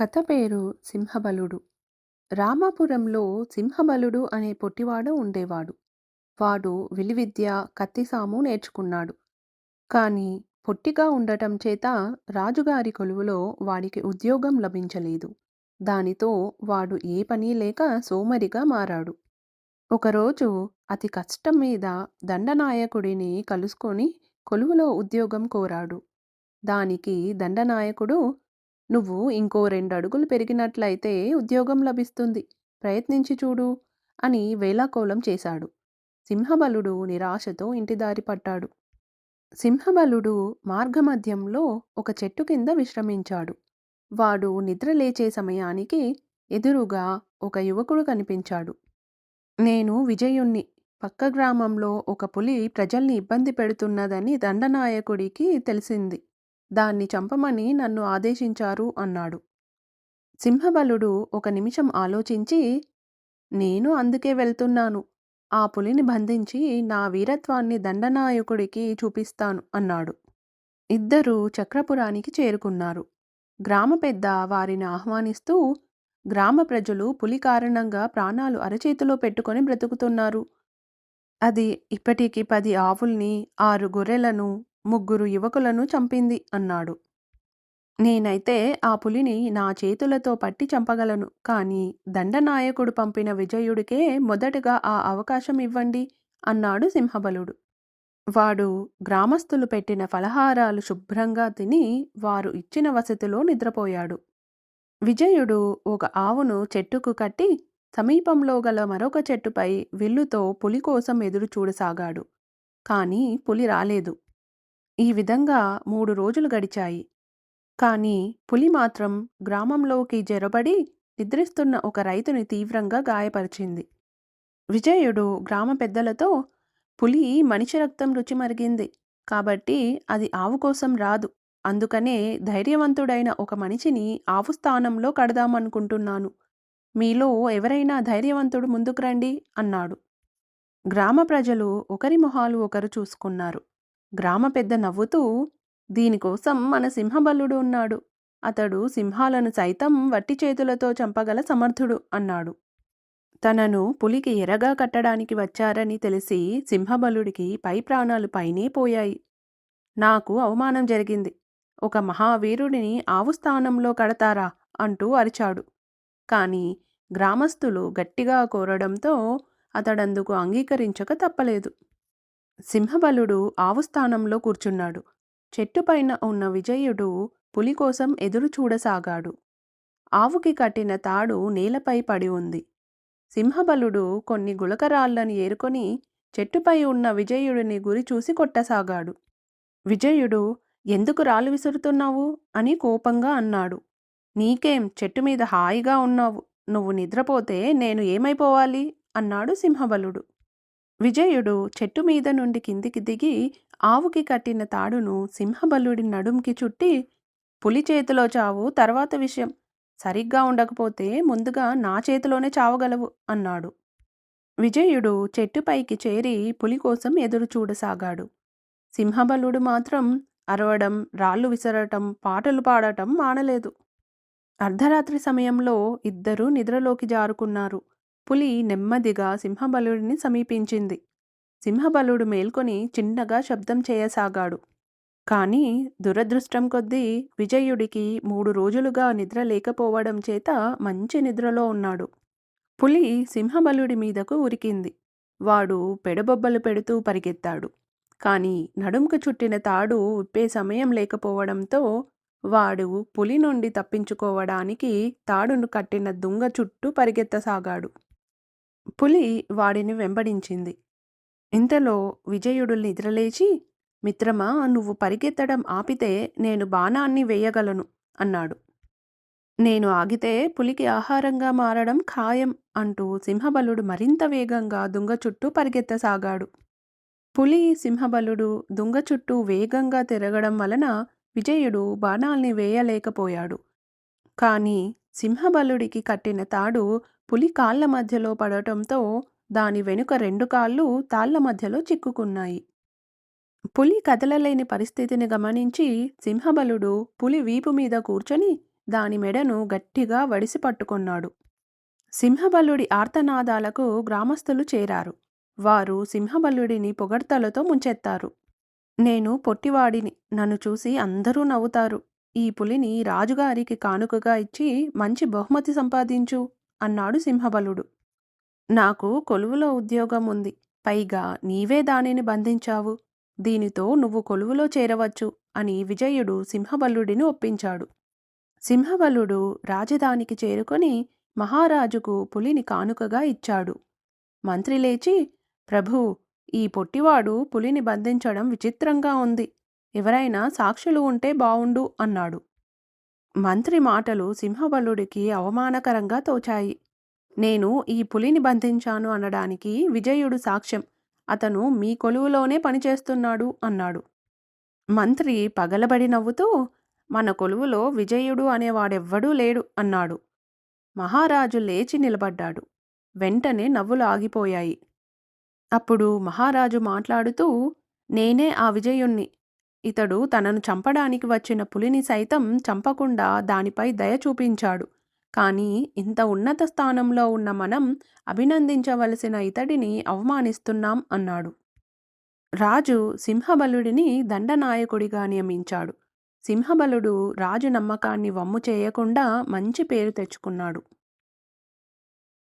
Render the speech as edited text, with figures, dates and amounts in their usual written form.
కథ పేరు సింహబలుడు. రామాపురంలో సింహబలుడు అనే పొట్టివాడు ఉండేవాడు. వాడు విలువిద్య, కత్తిసాము నేర్చుకున్నాడు. కానీ పొట్టిగా ఉండటం చేత రాజుగారి కొలువులో వాడికి ఉద్యోగం లభించలేదు. దానితో వాడు ఏ పని లేక సోమరిగా మారాడు. ఒకరోజు అతి కష్టం మీద దండనాయకుడిని కలుసుకొని కొలువులో ఉద్యోగం కోరాడు. దానికి దండనాయకుడు, "నువ్వు ఇంకో 2 అడుగులు పెరిగినట్లయితే ఉద్యోగం లభిస్తుంది. ప్రయత్నించి చూడు" అని వేళాకోళం చేశాడు. సింహబలుడు నిరాశతో ఇంటిదారి పట్టాడు. సింహబలుడు మార్గమధ్యంలో ఒక చెట్టు కింద విశ్రమించాడు. వాడు నిద్ర లేచే సమయానికి ఎదురుగా ఒక యువకుడు కనిపించాడు. "నేను విజయుణ్ణి. పక్క గ్రామంలో ఒక పులి ప్రజల్ని ఇబ్బంది పెడుతున్నదని దండనాయకుడికి తెలిసింది. దాన్ని చంపమని నన్ను ఆదేశించారు" అన్నాడు. సింహబలుడు ఒక నిమిషం ఆలోచించి, "నేను అందుకే వెళ్తున్నాను. ఆ పులిని బంధించి నా వీరత్వాన్ని దండనాయకుడికి చూపిస్తాను" అన్నాడు. ఇద్దరూ చక్రపురానికి చేరుకున్నారు. గ్రామ పెద్ద వారిని ఆహ్వానిస్తూ, "గ్రామ ప్రజలు పులి కారణంగా ప్రాణాలు అరచేతిలో పెట్టుకొని బ్రతుకుతున్నారు. అది ఇప్పటికి 10 ఆవుల్ని, 6 గొర్రెలను, 3 యువకులను చంపింది" అన్నాడు. "నేనైతే ఆ పులిని నా చేతులతో పట్టి చంపగలను. కానీ దండనాయకుడు పంపిన విజయుడికే మొదటగా ఆ అవకాశం ఇవ్వండి" అన్నాడు సింహబలుడు. వాడు గ్రామస్తులు పెట్టిన ఫలహారాలు శుభ్రంగా తిని వారు ఇచ్చిన వసతిలో నిద్రపోయాడు. విజయుడు ఒక ఆవును చెట్టుకు కట్టి సమీపంలో గల మరొక చెట్టుపై విల్లుతో పులి కోసం ఎదురు చూడసాగాడు. కానీ పులి రాలేదు. ఈ విధంగా 3 రోజులు గడిచాయి. కానీ పులి మాత్రం గ్రామంలోకి జొరబడి నిద్రిస్తున్న ఒక రైతుని తీవ్రంగా గాయపరిచింది. విజయుడు గ్రామ పెద్దలతో, "పులి మనిషి రక్తం రుచి మరిగింది. కాబట్టి అది ఆవు కోసం రాదు. అందుకనే ధైర్యవంతుడైన ఒక మనిషిని ఆవు స్థానంలో కడదామనుకుంటున్నాను. మీలో ఎవరైనా ధైర్యవంతుడు ముందుకు రండి" అన్నాడు. గ్రామ ప్రజలు ఒకరి మొహాలు ఒకరు చూసుకున్నారు. గ్రామ పెద్ద నవ్వుతూ, "దీనికోసం మన సింహబలుడు ఉన్నాడు. అతడు సింహాలను సైతం వట్టి చేతులతో చంపగల సమర్థుడు" అన్నాడు. తనను పులికి ఎరగా కట్టడానికి వచ్చారని తెలిసి సింహబలుడికి పై ప్రాణాలు పైనే పోయాయి. "నాకు అవమానం జరిగింది. ఒక మహావీరుడిని ఆవు స్థానంలో కడతారా?" అంటూ అరిచాడు. కానీ గ్రామస్తులు గట్టిగా కోరడంతో అతడందుకు అంగీకరించక తప్పలేదు. సింహబలుడు ఆవు స్థానంలో కూర్చున్నాడు. చెట్టుపైన ఉన్న విజయుడు పులి కోసం ఎదురు చూడసాగాడు. ఆవుకి కట్టిన తాడు నేలపై పడి ఉంది. సింహబలుడు కొన్ని గులకరాళ్ళను ఏరుకొని చెట్టుపై ఉన్న విజయుడిని గురి చూసి కొట్టసాగాడు. విజయుడు, "ఎందుకు రాళ్ళు విసురుతున్నావు?" అని కోపంగా అన్నాడు. "నీకేం, చెట్టు మీద హాయిగా ఉన్నావు. నువ్వు నిద్రపోతే నేను ఏమైపోవాలి?" అన్నాడు సింహబలుడు. విజయుడు చెట్టు మీద నుండి కిందికి దిగి ఆవుకి కట్టిన తాడును సింహబలుడి నడుంకి చుట్టి, "పులి చేతిలో చావు తర్వాత విషయం. సరిగ్గా ఉండకపోతే ముందుగా నా చేతిలోనే చావగలవు" అన్నాడు. విజయుడు చెట్టుపైకి చేరి పులి కోసం ఎదురు చూడసాగాడు. సింహబలుడు మాత్రం అరవడం, రాళ్ళు విసరటం, పాటలు పాడటం మానలేదు. అర్ధరాత్రి సమయంలో ఇద్దరూ నిద్రలోకి జారుకున్నారు. పులి నెమ్మదిగా సింహబలుడిని సమీపించింది. సింహబలుడు మేల్కొని చిన్నగా శబ్దం చేయసాగాడు. కానీ దురదృష్టం కొద్దీ విజయుడికి 3 రోజులుగా నిద్ర లేకపోవడం చేత మంచి నిద్రలో ఉన్నాడు. పులి సింహబలుడి మీదకు ఉరికింది. వాడు పెడబొబ్బలు పెడుతూ పరిగెత్తాడు. కానీ నడుంకు చుట్టిన తాడు విప్పే సమయం లేకపోవడంతో వాడు పులి నుండి తప్పించుకోవడానికి తాడును కట్టిన దుంగ చుట్టూ పరిగెత్తసాగాడు. పులి వాడిని వెంబడించింది. ఇంతలో విజయుడు నిద్రలేచి, "మిత్రమా, నువ్వు పరిగెత్తడం ఆపితే నేను బాణాన్ని వేయగలను" అన్నాడు. "నేను ఆగితే పులికి ఆహారంగా మారడం ఖాయం" అంటూ సింహబలుడు మరింత వేగంగా దుంగ చుట్టూ పరిగెత్తసాగాడు. పులి, సింహబలుడు దుంగ చుట్టూ వేగంగా తిరగడం వలన విజయుడు బాణాల్ని వేయలేకపోయాడు. కానీ సింహబలుడికి కట్టిన తాడు పులి కాళ్ళ మధ్యలో పడటంతో దాని వెనుక 2 కాళ్ళు తాళ్ళ మధ్యలో చిక్కుకున్నాయి. పులి కదలలేని పరిస్థితిని గమనించి సింహబలుడు పులి వీపు మీద కూర్చొని దాని మెడను గట్టిగా వడిసి పట్టుకొన్నాడు. సింహబలుడి ఆర్తనాదాలకు గ్రామస్తులు చేరారు. వారు సింహబలుడిని పొగడ్తలతో ముంచెత్తారు. నేను పొట్టివాడిని, నన్ను చూసి అందరూ నవ్వుతారు. ఈ పులిని రాజుగారికి కానుకగా ఇచ్చి మంచి బహుమతి సంపాదించు అన్నాడు సింహబలుడు. నాకు కొలువులో ఉద్యోగం ఉంది. పైగా నీవే దానిని బంధించావు. దీనితో నువ్వు కొలువులో చేరవచ్చు అని విజయుడు సింహబలుడిని ఒప్పించాడు. సింహబలుడు రాజధానికి చేరుకొని మహారాజుకు పులిని కానుకగా ఇచ్చాడు. మంత్రి లేచి, ప్రభూ, ఈ పొట్టివాడు పులిని బంధించడం విచిత్రంగా ఉంది. ఎవరైనా సాక్షులు ఉంటే బావుండు అన్నాడు. మంత్రి మాటలు సింహబలుడికి అవమానకరంగా తోచాయి. నేను ఈ పులిని బంధించాను అనడానికి విజయుడు సాక్ష్యం. అతను మీ కొలువులోనే పనిచేస్తున్నాడు అన్నాడు. మంత్రి పగలబడి నవ్వుతూ, మన కొలువులో విజయుడు అనేవాడెవ్వడూ లేడు అన్నాడు. మహారాజు లేచి నిలబడ్డాడు. వెంటనే నవ్వులు ఆగిపోయాయి. అప్పుడు మహారాజు మాట్లాడుతూ, నేనే ఆ విజయుణ్ణి. ఇతడు తనను చంపడానికి వచ్చిన పులిని సైతం చంపకుండా దానిపై దయ చూపించాడు. కానీ ఇంత ఉన్నత స్థానంలో ఉన్న మనం అభినందించవలసిన ఇతడిని అవమానిస్తున్నాం అన్నాడు. రాజు సింహబలుడిని దండనాయకుడిగా నియమించాడు. సింహబలుడు రాజు నమ్మకాన్ని వమ్ము చేయకుండా మంచి పేరు తెచ్చుకున్నాడు.